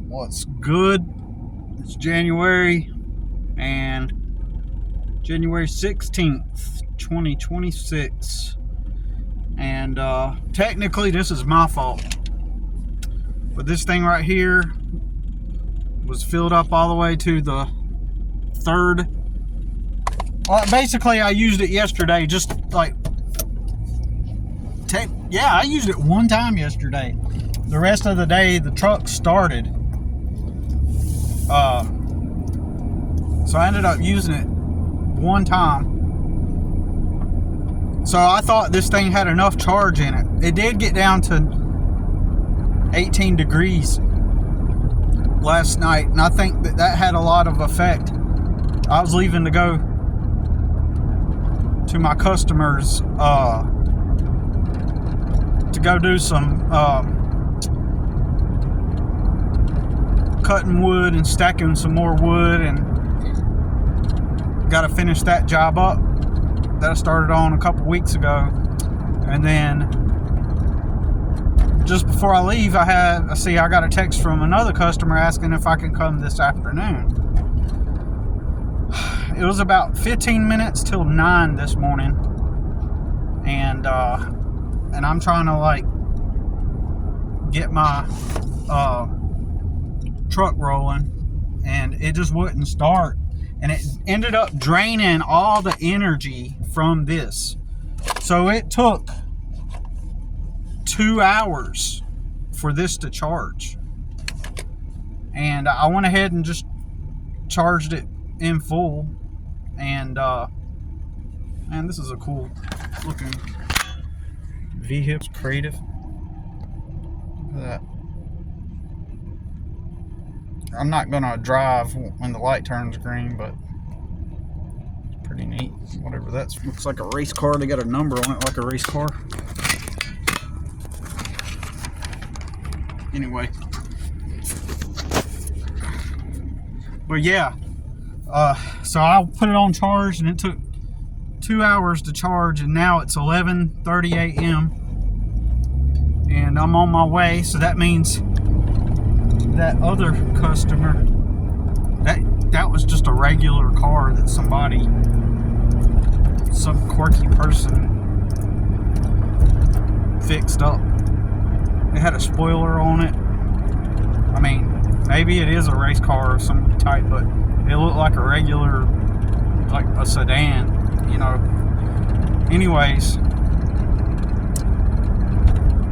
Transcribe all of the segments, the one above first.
What's good? It's January and January 16th, 2026. And technically this is my fault. But this thing right here was filled up all the way to the third. Well, basically I used it yesterday, just like I used it one time yesterday. The rest of the day the truck started. So I ended up using it one time. So I thought this thing had enough charge in it. It did get down to 18 degrees last night, and I think that had a lot of effect. I was leaving to go to my customers to go do some cutting wood and stacking some more wood, and got to finish that job up that I started on a couple weeks ago. And then just before I leave, I got a text from another customer asking if I can come this afternoon. It was about 15 minutes till 9 this morning, and I'm trying to like get my truck rolling, and it just wouldn't start, and it ended up draining all the energy from this. So it took 2 hours for this to charge, and I went ahead and just charged it in full. And man, this is a cool looking vehicle. Creative. Look at that. I'm not gonna drive when the light turns green, but it's pretty neat. Whatever that's, looks like a race car. They got a number on it like a race car. Anyway, but yeah, so I put it on charge, and it took 2 hours to charge, and now it's 11:30 a.m. and I'm on my way. So that means that other customer, that was just a regular car that some quirky person fixed up. It had a spoiler on it. I mean, maybe it is a race car of some type, but it looked like a regular, like a sedan, you know. Anyways,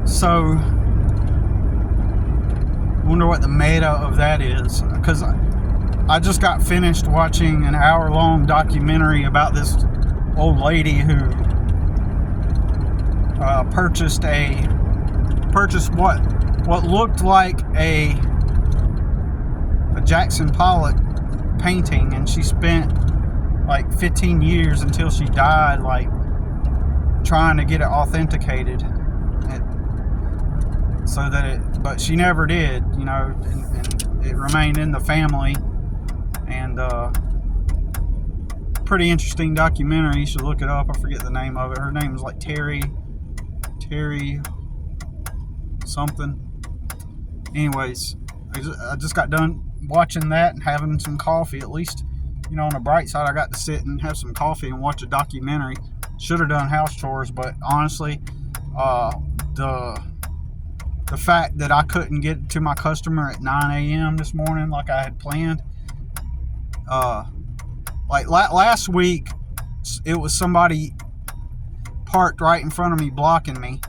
so wonder what the meta of that is, because I just got finished watching an hour-long documentary about this old lady who purchased what looked like a Jackson Pollock painting, and she spent like 15 years until she died, like trying to get it authenticated, but she never did, you know, and it remained in the family. And pretty interesting documentary. You should look it up. I forget the name of it. Her name is like Terry something. Anyways, I just got done watching that and having some coffee. At least, you know, on the bright side, I got to sit and have some coffee and watch a documentary. Should have done house chores, but honestly, the fact that I couldn't get to my customer at 9 a.m. this morning like I had planned, like last week, it was somebody parked right in front of me blocking me.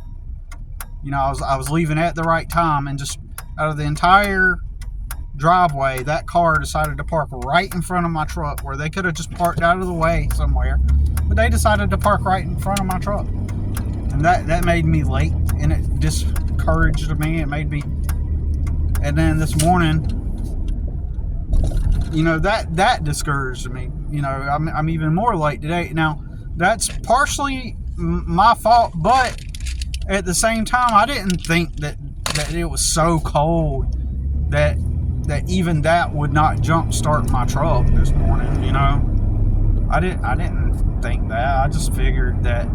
You know, I was leaving at the right time, and just out of the entire driveway, that car decided to park right in front of my truck, where they could have just parked out of the way somewhere, but they decided to park right in front of my truck. And that made me late, and it discouraged me. It made me, and then this morning, you know, that discouraged me. You know, I'm even more late today. Now, that's partially my fault, but at the same time, I didn't think that it was so cold that even that would not jumpstart my truck this morning. You know, I didn't think that. I just figured that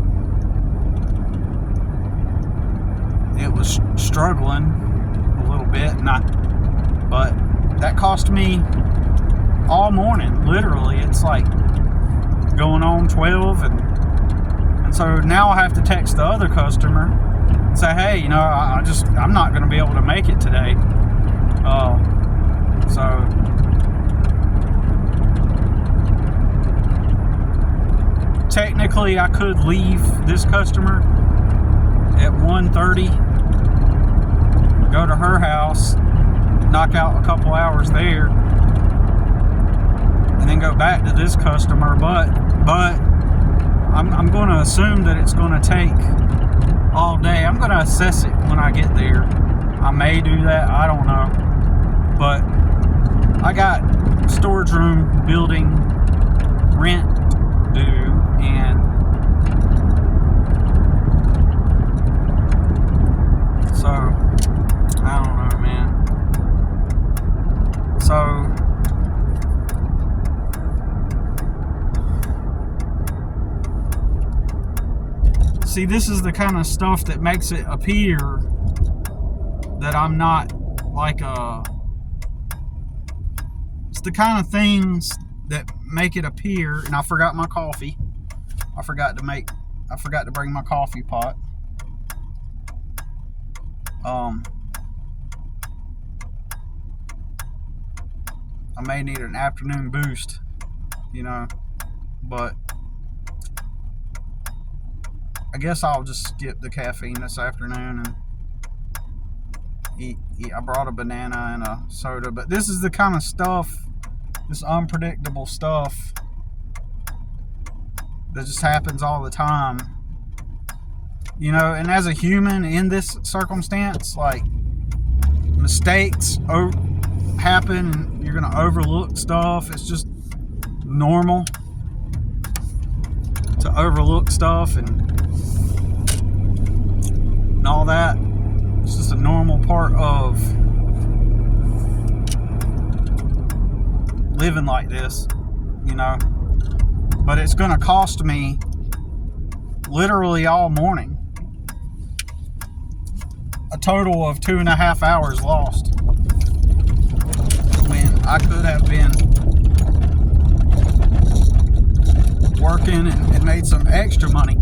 it was struggling a little bit, But that cost me all morning, literally. It's like going on 12, and so now I have to text the other customer and say, hey, you know, I'm not going to be able to make it today. So technically I could leave this customer at 1:30, go to her house, knock out a couple hours there, and then go back to this customer, but I'm going to assume that it's going to take all day. I'm going to assess it when I get there. I may do that, I don't know, but I got storage room building rent due, and so I don't know, man. So see, this is the kind of stuff that makes it appear that I'm not like it's the kind of things that make it appear. And I forgot my coffee. I forgot to bring my coffee pot. I may need an afternoon boost, you know, but I guess I'll just skip the caffeine this afternoon and eat. I brought a banana and a soda, but this is the kind of stuff, this unpredictable stuff that just happens all the time, you know. And as a human in this circumstance, like, mistakes happen and you're gonna overlook stuff. It's just normal to overlook stuff and all that. It's just a normal part of living like this, you know. But it's gonna cost me literally all morning, a total of 2.5 hours lost, when I could have been working and made some extra money.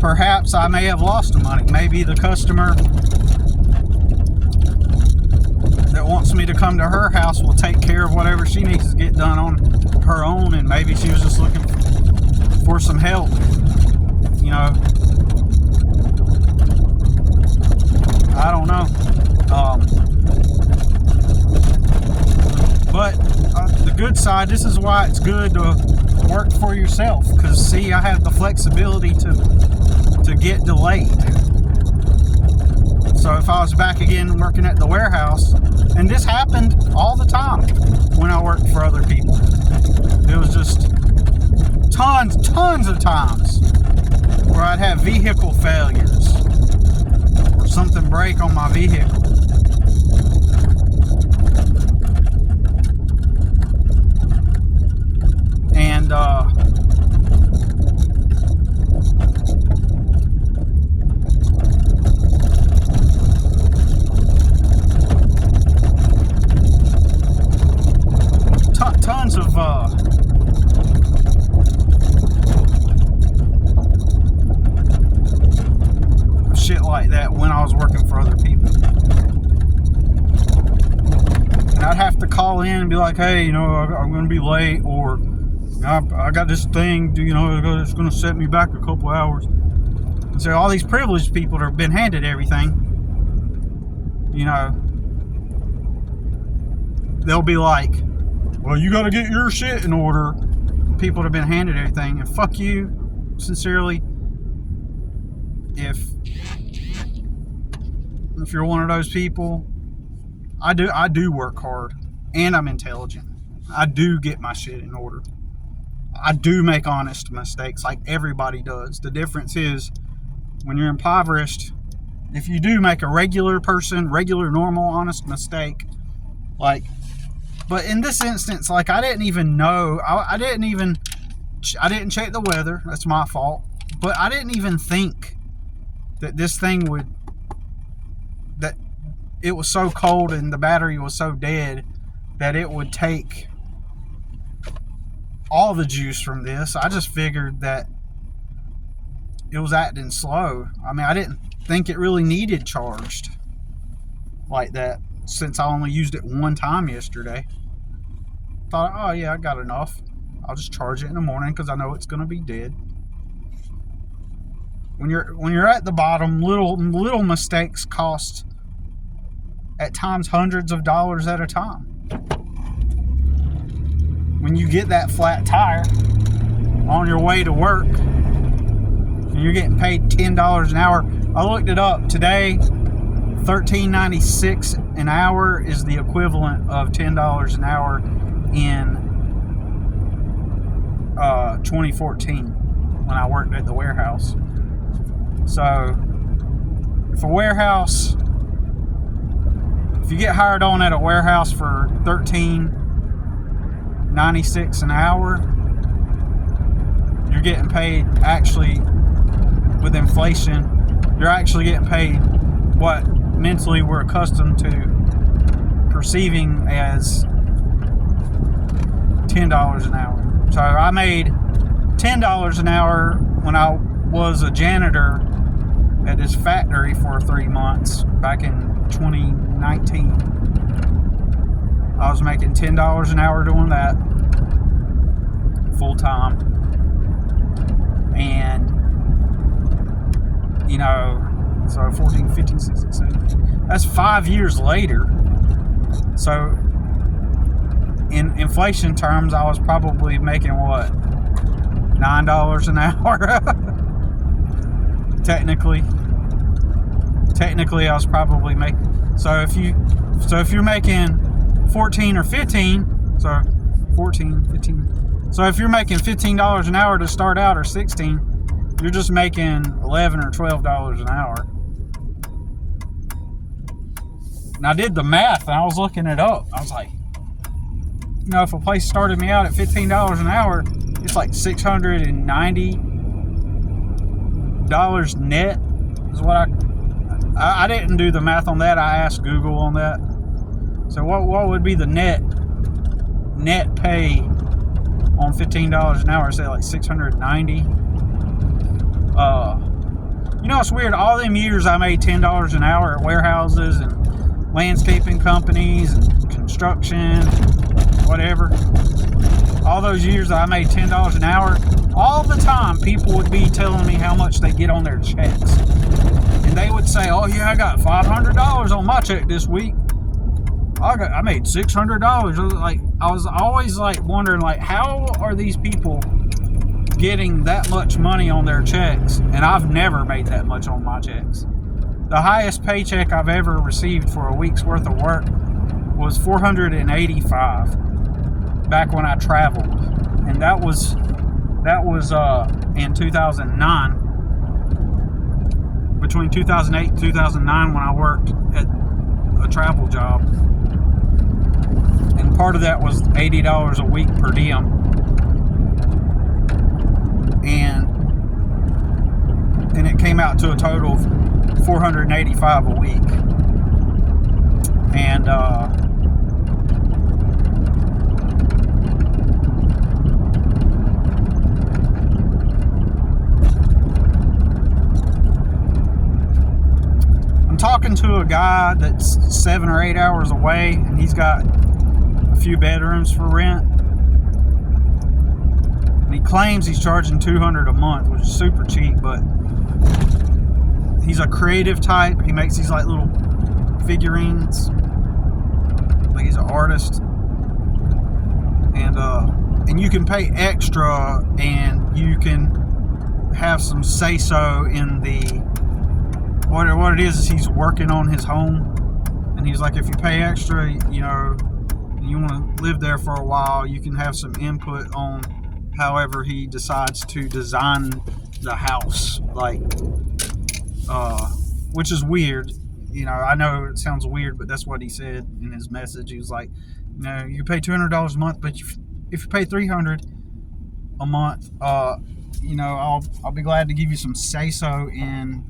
Perhaps I may have lost the money. Maybe the customer that wants me to come to her house will take care of whatever she needs to get done on her own, and maybe she was just looking for some help, you know. I don't know. But the good side, this is why it's good to work for yourself, because see, I have the flexibility to get delayed. So if I was back again working at the warehouse, and this happened all the time when I worked for other people, it was just tons of times where I'd have vehicle failures or something break on my vehicle. And tons of shit like that when I was working for other people. And I'd have to call in and be like, hey, you know, I'm going to be late, or I got this thing, you know, it's going to set me back a couple hours. And so all these privileged people that have been handed everything, you know, they'll be like, well, you got to get your shit in order. People that have been handed everything, and fuck you, sincerely. If you're one of those people, I do work hard, and I'm intelligent. I do get my shit in order. I do make honest mistakes like everybody does. The difference is, when you're impoverished, if you do make a regular, normal, honest mistake, like, but in this instance, like, I didn't even know, I didn't check the weather. That's my fault. But I didn't even think that this thing would, that it was so cold and the battery was so dead that it would take all the juice from this. I just figured that it was acting slow. I mean, I didn't think it really needed charged like that, since I only used it one time yesterday. Thought, oh yeah, I got enough. I'll just charge it in the morning because I know it's going to be dead. When you're at the bottom, little mistakes cost at times hundreds of dollars at a time. When you get that flat tire on your way to work and you're getting paid $10 an hour, I looked it up today. $13.96 an hour is the equivalent of $10 an hour in 2014 when I worked at the warehouse. So if you get hired on at a warehouse for $13.96 an hour, you're getting paid, actually, with inflation, you're actually getting paid what mentally we're accustomed to perceiving as $10 an hour. So I made $10 an hour when I was a janitor at this factory for 3 months back in 2019. I was making $10 an hour doing that full time. And, you know, so 14, 15, 16, 17. That's 5 years later. So in inflation terms, I was probably making what? $9 an hour? Technically, I was probably making. So if you're making 14 or 15, so 14, 15. So if you're making $15 an hour to start out, or 16, you're just making $11 or $12 an hour. And I did the math, and I was looking it up. I was like, you know, if a place started me out at $15 an hour, it's like $690 net is what I didn't do the math on that. I asked Google on that. So what would be the net pay on $15 an hour? Say like $690. You know, it's weird. All them years I made $10 an hour at warehouses and landscaping companies and construction, whatever. All those years that I made $10 an hour, all the time people would be telling me how much they get on their checks. And they would say, oh yeah, I got $500 on my check this week. I made $600. I was always like wondering, like, how are these people getting that much money on their checks? And I've never made that much on my checks. The highest paycheck I've ever received for a week's worth of work was $485 back when I traveled, and that was in 2009. Between 2008 and 2009, when I worked at a travel job, and part of that was $80 a week per diem, and it came out to a total of $485 a week. And I'm talking to a guy that's 7 or 8 hours away, and he's got a few bedrooms for rent, and he claims he's charging $200 a month, which is super cheap. But he's a creative type. He makes these like little figurines, like he's an artist, and you can pay extra, and you can have some say-so in the what it is he's working on his home. And he's like, if you pay extra, you know, you want to live there for a while, you can have some input on however he decides to design the house, like, which is weird. You know, I know it sounds weird, but that's what he said in his message. He was like, you know, you pay $200 a month, but if you pay $300 a month, you know, I'll be glad to give you some say-so in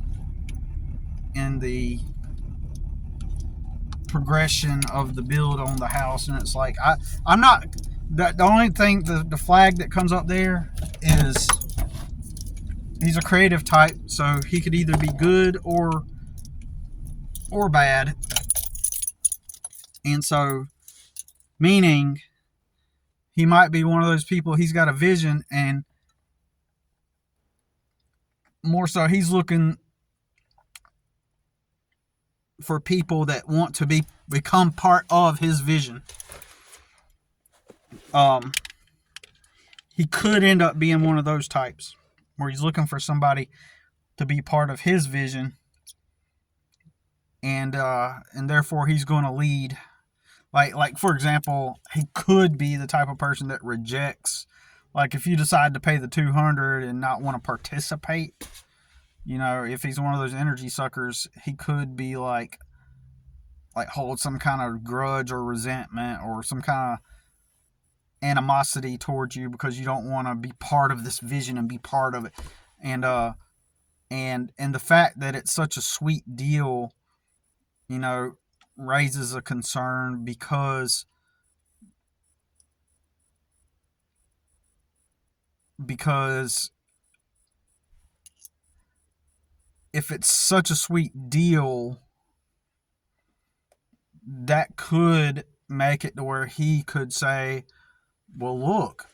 the progression of the build on the house, and it's like I'm not. The only thing, the flag that comes up there is he's a creative type, so he could either be good or bad, and so meaning he might be one of those people. He's got a vision, and more so, he's looking for people that want to become part of his vision. He could end up being one of those types where he's looking for somebody to be part of his vision, and therefore he's going to lead. Like for example, he could be the type of person that rejects. Like if you decide to pay the $200 and not want to participate, if he's one of those energy suckers, he could be like hold some kind of grudge or resentment or some kind of animosity towards you because you don't want to be part of this vision and be part of it. And the fact that it's such a sweet deal, raises a concern because if it's such a sweet deal, that could make it to where he could say, well, look,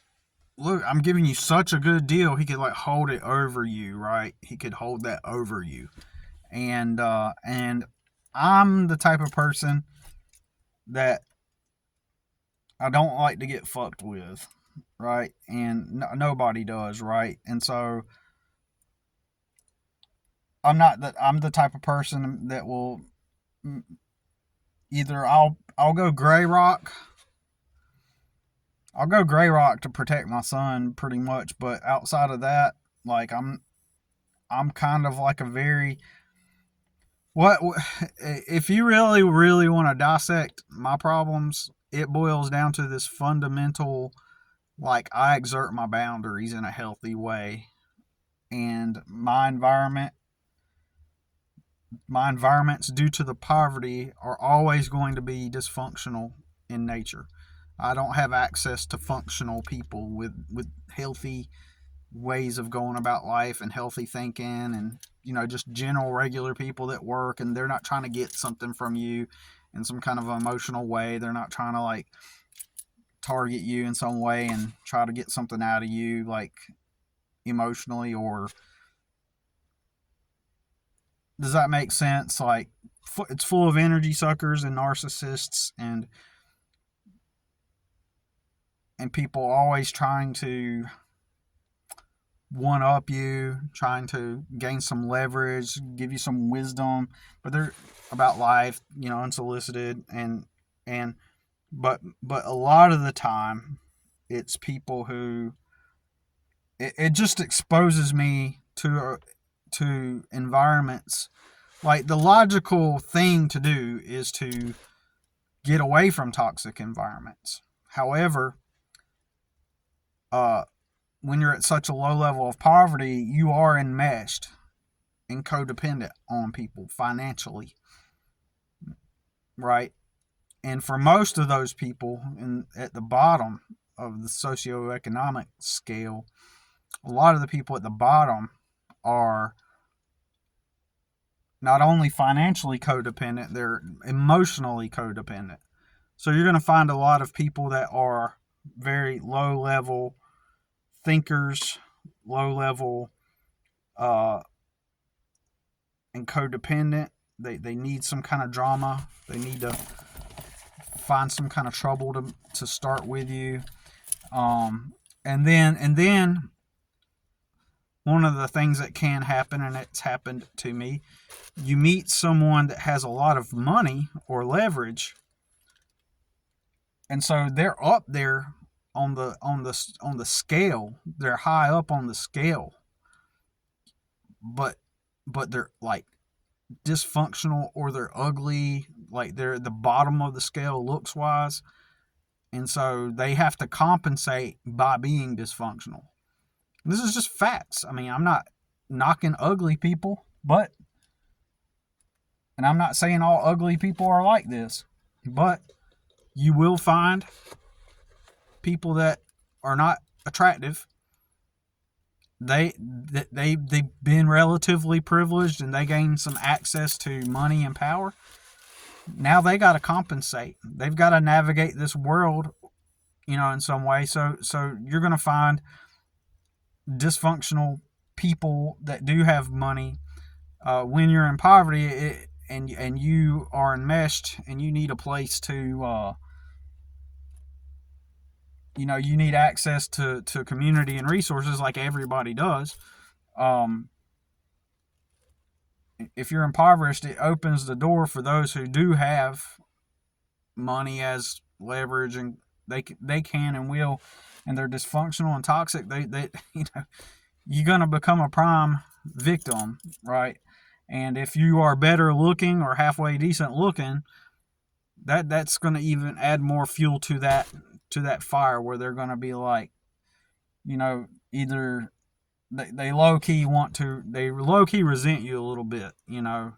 I'm giving you such a good deal. He could hold it over you, right? He could hold that over you. And I'm the type of person that I don't like to get fucked with, right? And nobody does, right? And so I'm the type of person that will either I'll go gray rock. I'll go gray rock to protect my son pretty much, but outside of that, I'm kind of like a very if you really want to dissect my problems, it boils down to this fundamental, I exert my boundaries in a healthy way, and my environments due to the poverty are always going to be dysfunctional in nature. I don't have access to functional people with healthy ways of going about life and healthy thinking, and just general regular people that work and they're not trying to get something from you in some kind of emotional way. They're not trying to target you in some way and try to get something out of you emotionally. Or does that make sense? It's full of energy suckers and narcissists and people always trying to one up you, trying to gain some leverage, give you some wisdom, but they're about life, unsolicited, but a lot of the time it's people who it just exposes me to environments. The logical thing to do is to get away from toxic environments. However, when you're at such a low level of poverty, you are enmeshed and codependent on people financially, right? And for most of those people at the bottom of the socioeconomic scale, a lot of the people at the bottom are not only financially codependent, they're emotionally codependent. So you're going to find a lot of people that are very low level thinkers, low level and codependent. They need some kind of drama. They need to find some kind of trouble to start with you. And then one of the things that can happen, and it's happened to me, you meet someone that has a lot of money or leverage, and so they're up there on the scale. They're high up on the scale, but they're dysfunctional, or they're ugly, they're at the bottom of the scale looks wise, and so they have to compensate by being dysfunctional. This is just facts. I mean, I'm not knocking ugly people, but And I'm not saying all ugly people are like this, but you will find people that are not attractive. They've been relatively privileged and they gain some access to money and power. Now they got to compensate. They've got to navigate this world, in some way. So you're going to find dysfunctional people that do have money when you're in poverty, and you are enmeshed, and you need a place to you need access to community and resources like everybody does. um, if you're impoverished, it opens the door for those who do have money as leverage, and they can and will, and they're dysfunctional and toxic. They you're gonna become a prime victim, right? And if you are better looking or halfway decent looking, that's gonna even add more fuel to that fire, where they're gonna be like, either they low key resent you a little bit, and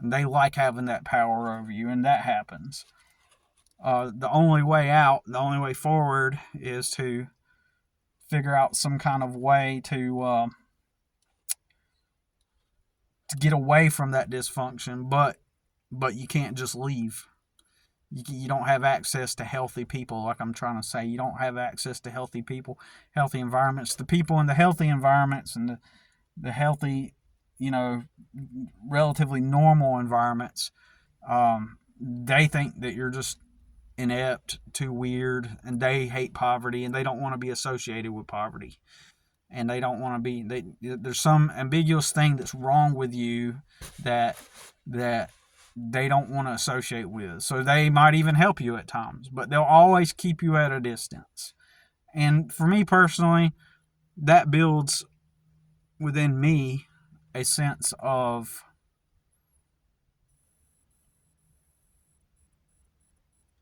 they like having that power over you, and that happens. The only way out, the only way forward, is to figure out some kind of way to get away from that dysfunction, but you can't just leave. You don't have access to healthy people, like I'm trying to say. You don't have access to healthy people, healthy environments. The people in the healthy environments and the healthy, relatively normal environments, they think that you're just inept, too weird, and they hate poverty, and they don't want to be associated with poverty. And they don't want to be, there's some ambiguous thing that's wrong with you that they don't want to associate with. So they might even help you at times, but they'll always keep you at a distance. And for me personally, that builds within me a sense of,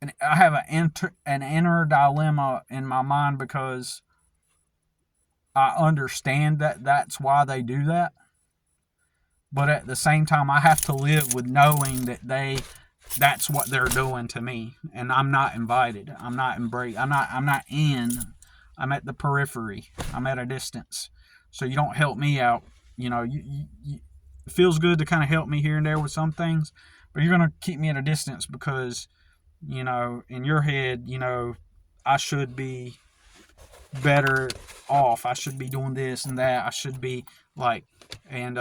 and I have an inner dilemma in my mind, because I understand that that's why they do that. But at the same time, I have to live with knowing that that's what they're doing to me, and I'm not invited. I'm not embraced. I'm not in. I'm at the periphery. I'm at a distance. So you don't help me out. It feels good to kind of help me here and there with some things, but you're going to keep me at a distance because, in your head, I should be better off. I should be doing this and that. I should be like, and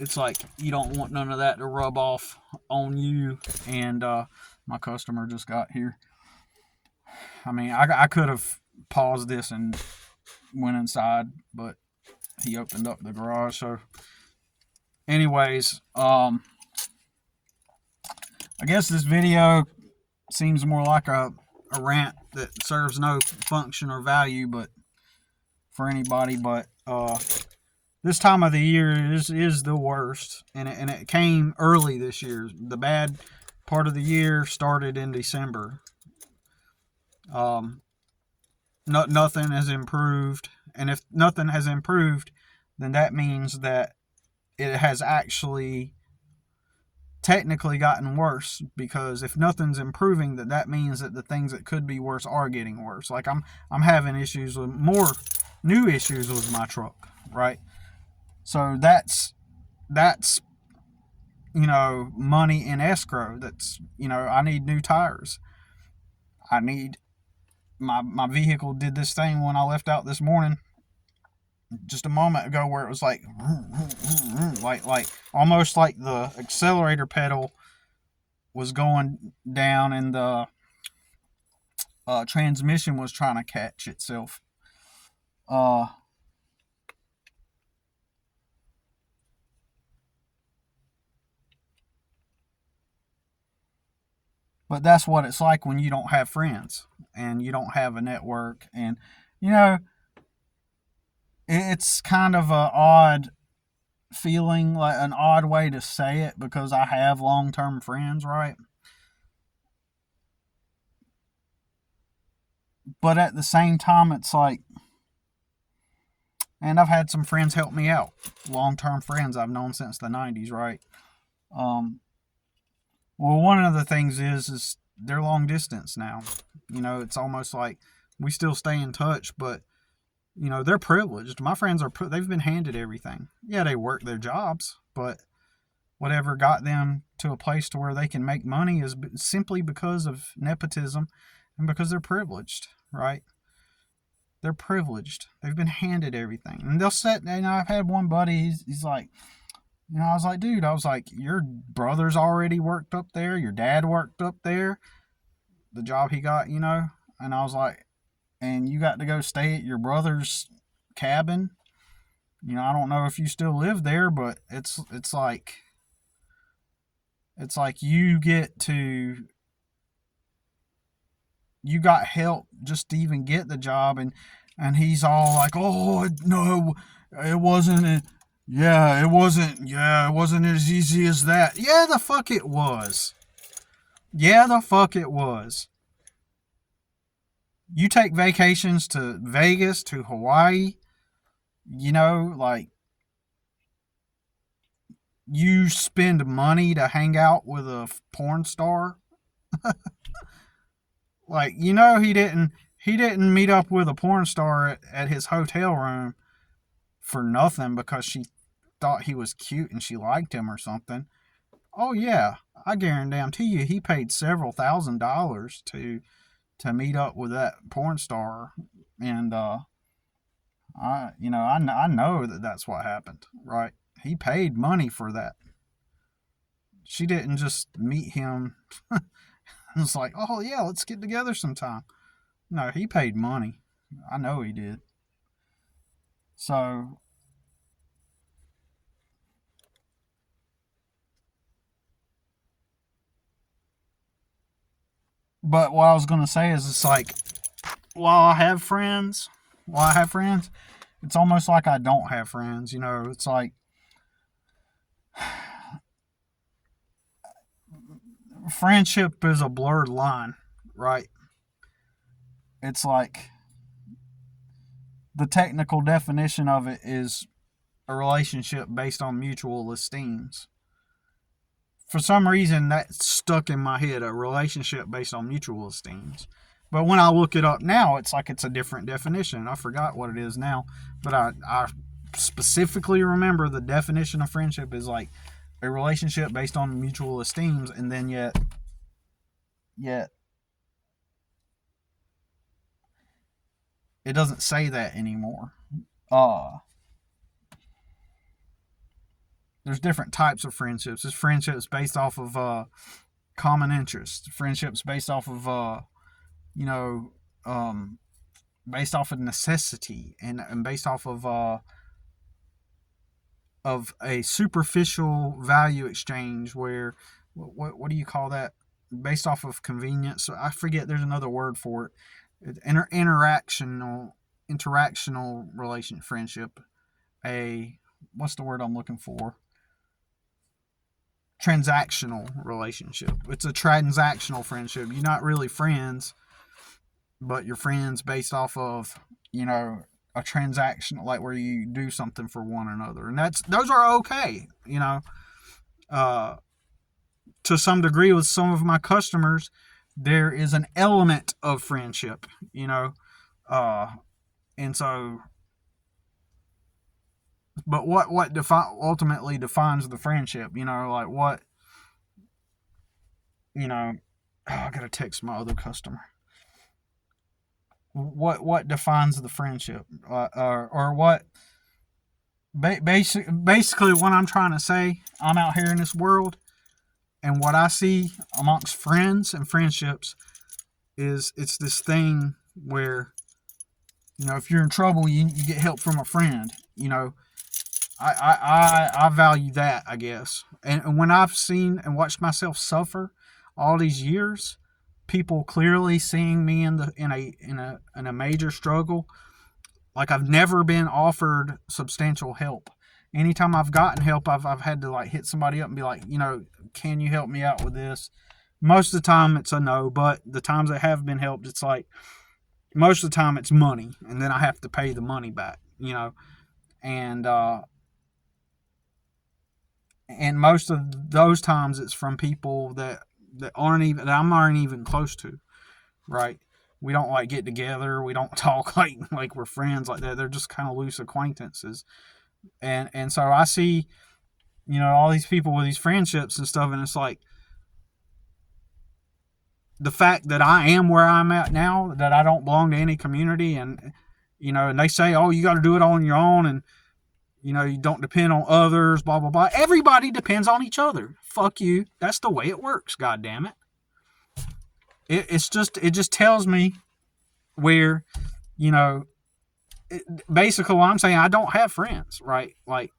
it's like you don't want none of that to rub off on you. And my customer just got here. I mean, I could have paused this and went inside, but he opened up the garage. So anyways, I guess this video seems more like a rant that serves no function or value but for anybody. But this time of the year is the worst, and it came early this year. The bad part of the year started in December. Nothing has improved, and if nothing has improved, then that means that it has actually technically gotten worse, because if nothing's improving, that means that the things that could be worse are getting worse. Like I'm having issues with more new issues with my truck, right? So that's money in escrow. That's I need new tires. I need my vehicle did this thing when I left out this morning just a moment ago, where it was like almost like the accelerator pedal was going down, and the transmission was trying to catch itself. But that's what it's like when you don't have friends and you don't have a network. And it's kind of an odd feeling, like an odd way to say it, because I have long-term friends, right? But at the same time, it's like, and I've had some friends help me out, long-term friends I've known since the 90s, right? Um, well, one of the things is they're long distance now. It's almost like we still stay in touch, but they're privileged. My friends they've been handed everything. Yeah, they work their jobs, but whatever got them to a place to where they can make money is simply because of nepotism and because they're privileged, right? They're privileged. They've been handed everything. And they'll sit, and I've had one buddy, he's like, I was like, dude, your brother's already worked up there. Your dad worked up there, the job he got, And I was like, and you got to go stay at your brother's cabin. I don't know if you still live there, but it's like you got help just to even get the job, and he's all like, oh no, it wasn't. It wasn't as easy as that. Yeah, the fuck it was. Yeah, the fuck it was. You take vacations to Vegas, to Hawaii, like you spend money to hang out with a porn star. Like, he didn't meet up with a porn star at his hotel room for nothing because she thought he was cute and she liked him or something. Oh yeah, I guarantee you he paid several $1,000s to meet up with that porn star, and I know that that's what happened, right? He paid money for that. She didn't just meet him. It's like, oh yeah, let's get together sometime. No, he paid money. I know he did. So, but what I was gonna say is, it's like, while I have friends, while I have friends, it's almost like I don't have friends. It's like friendship is a blurred line, right? It's like the technical definition of it is a relationship based on mutual esteems. For some reason, that stuck in my head, a relationship based on mutual esteems. But when I look it up now, it's like it's a different definition. I forgot what it is now, but I specifically remember the definition of friendship is like a relationship based on mutual esteems, and then yet it doesn't say that anymore. Uh there's different types of friendships. There's friendships based off of common interests. Friendships based off of you know um, based off of necessity, and based off of a superficial value exchange where what do you call that? Based off of convenience. I forget. There's another word for it. Interactional relation friendship. A What's the word I'm looking for? Transactional relationship. It's a transactional friendship. You're not really friends, but you're friends based off of, a transaction, like where you do something for one another, and those are okay. Uh, to some degree, with some of my customers, there is an element of friendship. Uh, and so, but ultimately defines the friendship? Like what? Oh, I gotta text my other customer. What defines the friendship, or what? Basically, what I'm trying to say, I'm out here in this world, and what I see amongst friends and friendships is it's this thing where, if you're in trouble, you get help from a friend. I value that, I guess. And when I've seen and watched myself suffer all these years, people clearly seeing me in a major struggle, like I've never been offered substantial help. Anytime I've gotten help, I've had to like hit somebody up and be like, can you help me out with this? Most of the time it's a no, but the times I have been helped, it's like most of the time it's money, and then I have to pay the money back. And And most of those times it's from people that aren't even close to, right? We don't like get together. We don't talk like we're friends like that. They're just kind of loose acquaintances. And so I see, all these people with these friendships and stuff, and it's like the fact that I am where I'm at now, that I don't belong to any community, and they say, oh, you got to do it on your own, and you don't depend on others, blah blah blah. Everybody depends on each other. Fuck you. That's the way it works. God damn it. It just tells me where, basically what I'm saying, I don't have friends, right? Like,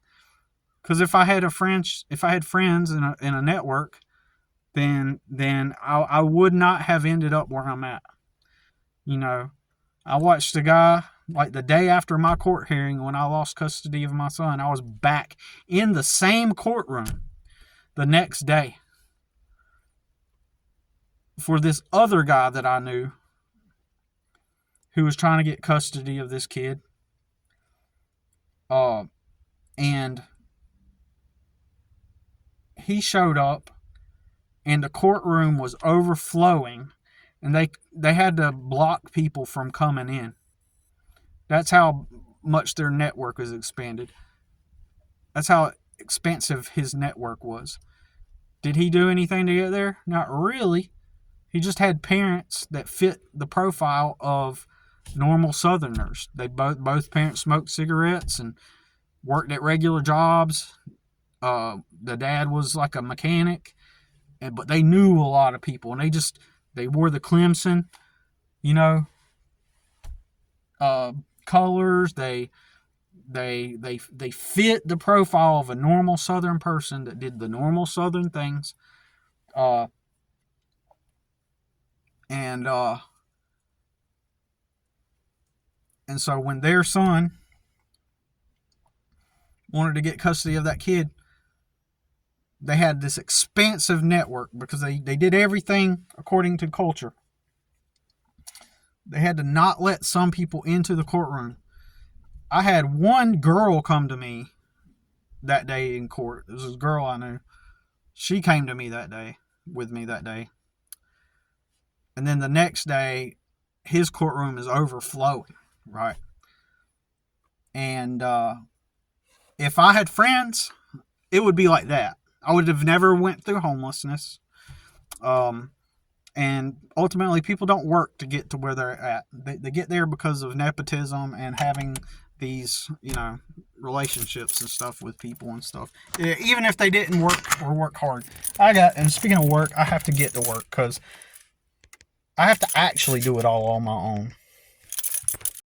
because if I had friends in a network, then I would not have ended up where I'm at. You know, I watched a guy like the day after my court hearing when I lost custody of my son. I was back in the same courtroom the next day for this other guy that I knew who was trying to get custody of this kid. And he showed up, and the courtroom was overflowing, and they had to block people from coming in. That's how much their network was expanded. That's how expansive his network was. Did he do anything to get there? Not really. He just had parents that fit the profile of normal Southerners. They both parents smoked cigarettes and worked at regular jobs. The dad was like a mechanic, but they knew a lot of people, and they wore the Clemson, colors. They fit the profile of a normal Southern person that did the normal Southern things. And so when their son wanted to get custody of that kid, they had this expansive network because they did everything according to culture. They had to not let some people into the courtroom. I had one girl come to me that day in court. This was a girl I knew. She came to me with me that day. And then the next day, his courtroom is overflowing, right? And if I had friends, it would be like that. I would have never went through homelessness. And ultimately, people don't work to get to where they're at. They get there because of nepotism and having these, relationships and stuff with people and stuff. Even if they didn't work or work hard. And speaking of work, I have to get to work because I have to actually do it all on my own.